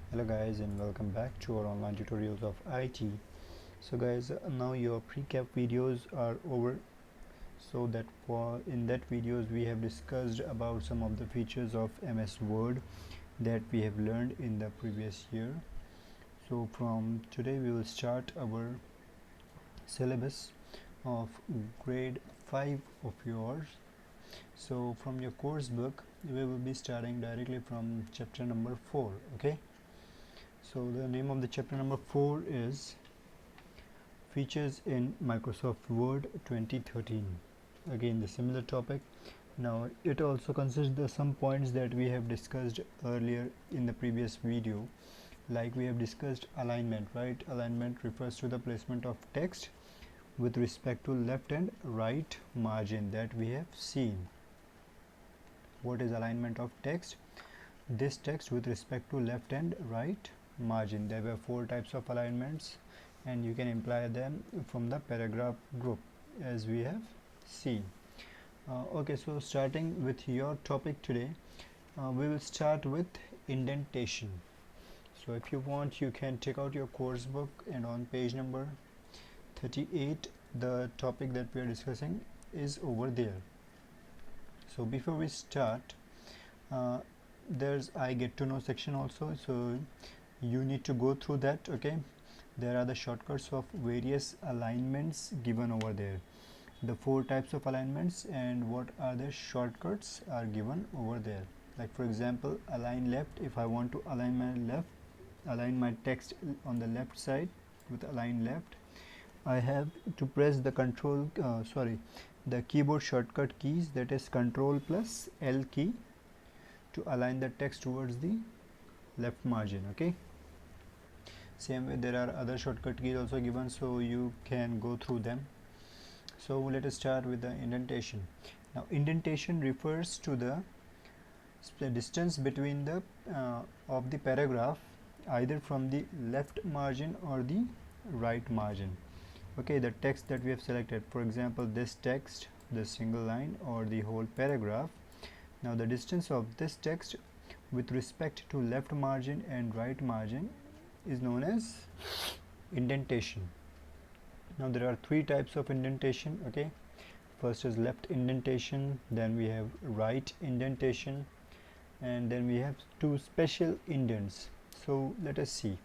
Hello guys, and welcome back to our online tutorials of IT. So guys, now your pre-cap videos are over. So that for in that videos we have discussed about some of the features of MS Word that we have learned in the previous year. So from today we will start our syllabus of grade 5 of yours. So from your course book we will be starting directly from chapter number 4. Okay, so the name of the chapter number 4 is Features in Microsoft Word 2013. Again, the similar topic. Now, it also consists of some points that we have discussed earlier in the previous video. Like we have discussed alignment, right? Alignment refers to the placement of text with respect to left and right margin that we have seen. What is alignment of text? This text with respect to left and right margin. There were 4 types of alignments, and you can imply them from the paragraph group as we have seen. Okay, so starting with your topic today, we will start with indentation. So if you want, you can take out your course book, and on page number 38 the topic that we are discussing is over there. So before we start, there's I get to know section also, so you need to go through that. Okay, there are the shortcuts of various alignments given over there, the 4 types of alignments, and what are the shortcuts are given over there. Like for example, align left. If I want to align my text on the left side with align left, I have to press the the keyboard shortcut keys, that is Control plus L key, to align the text towards the left margin. Okay, same way there are other shortcut keys also given, so you can go through them. So let us start with the indentation. Now indentation refers to the distance between the of the paragraph, either from the left margin or the right margin. Okay, the text that we have selected, for example this text, the single line or the whole paragraph. Now the distance of this text with respect to left margin and right margin is known as indentation. Now there are 3 types of indentation. Okay, first is left indentation, then we have right indentation, and then we have 2 special indents. So let us see.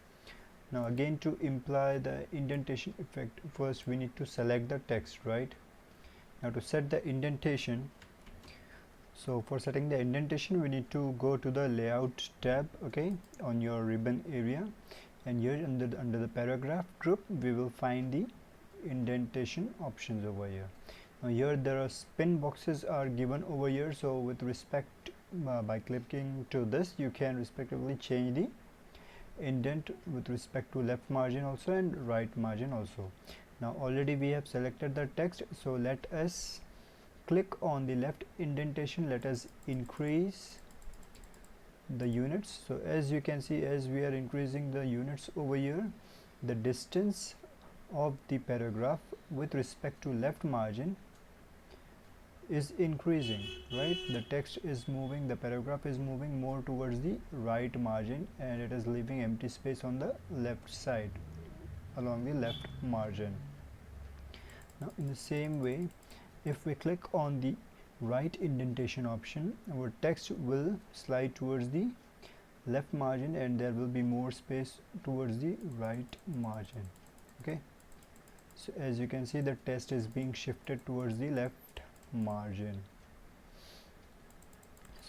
Now again, to imply the indentation effect, first we need to select the text, right? Now to set the indentation, so for setting the indentation we need to go to the layout tab, okay, on your ribbon area, and here under the paragraph group we will find the indentation options over here. Now here there are spin boxes are given over here, so with respect by clicking to this you can respectively change the indent with respect to left margin also and right margin also. Now already we have selected the text, so let us click on the left indentation. Let us increase the units. So as you can see, as we are increasing the units over here, the distance of the paragraph with respect to left margin is increasing, right? The text is moving, the paragraph is moving more towards the right margin, and it is leaving empty space on the left side along the left margin. Now in the same way, if we click on the right indentation option, our text will slide towards the left margin and there will be more space towards the right margin. Okay, so as you can see, the text is being shifted towards the left margin.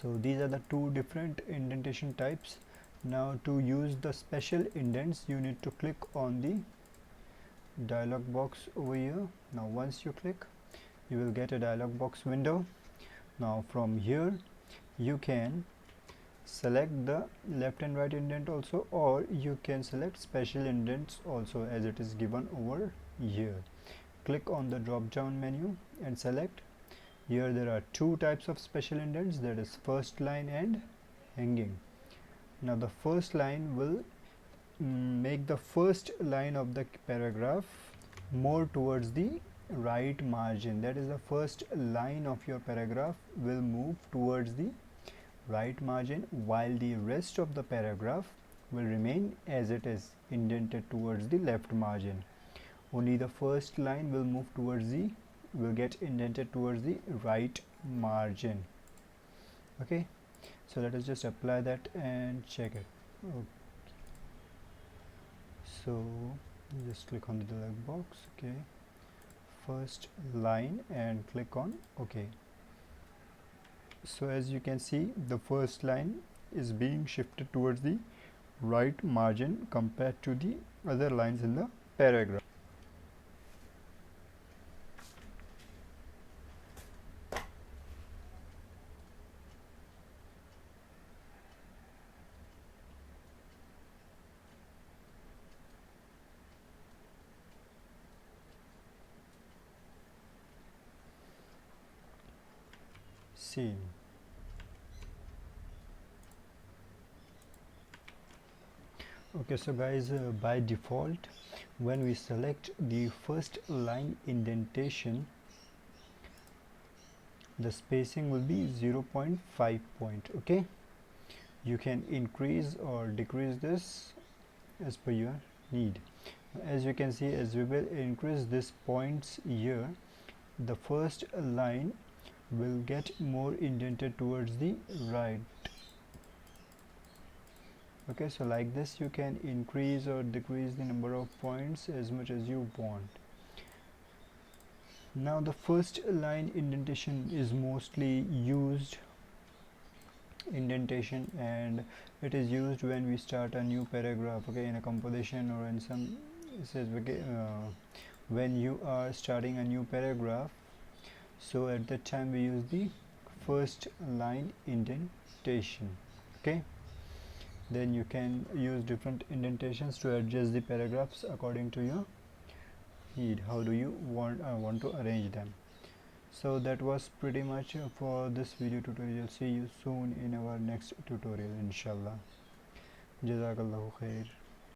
So these are the 2 different indentation types. Now to use the special indents, you need to click on the dialog box over here. Now once you click, you will get a dialog box window. Now from here you can select the left and right indent also, or you can select special indents also, as it is given over here. Click on the drop down menu and select. Here there are 2 types of special indents, that is first line and hanging. Now the first line will make the first line of the paragraph more towards the right margin. That is, the first line of your paragraph will move towards the right margin, while the rest of the paragraph will remain as it is, indented towards the left margin. Only the first line will move towards the will get indented towards the right margin. Okay, so let us just apply that and check it. Okay. So just click on the delete box. Okay, first line and click on OK. So as you can see, the first line is being shifted towards the right margin compared to the other lines in the paragraph. Same. Okay, so guys, by default, when we select the first line indentation, the spacing will be 0.5 point. Okay, you can increase or decrease this as per your need. As you can see, as we will increase this points here, the first line will get more indented towards the right. Okay, so like this you can increase or decrease the number of points as much as you want. Now the first line indentation is mostly used indentation, and it is used when we start a new paragraph, okay, in a composition or in some says when you are starting a new paragraph. So at that time we use the first line indentation. Okay, then you can use different indentations to adjust the paragraphs according to your need. How do you want to arrange them? So that was pretty much for this video tutorial. See you soon in our next tutorial, inshallah. Jazakallahu khair.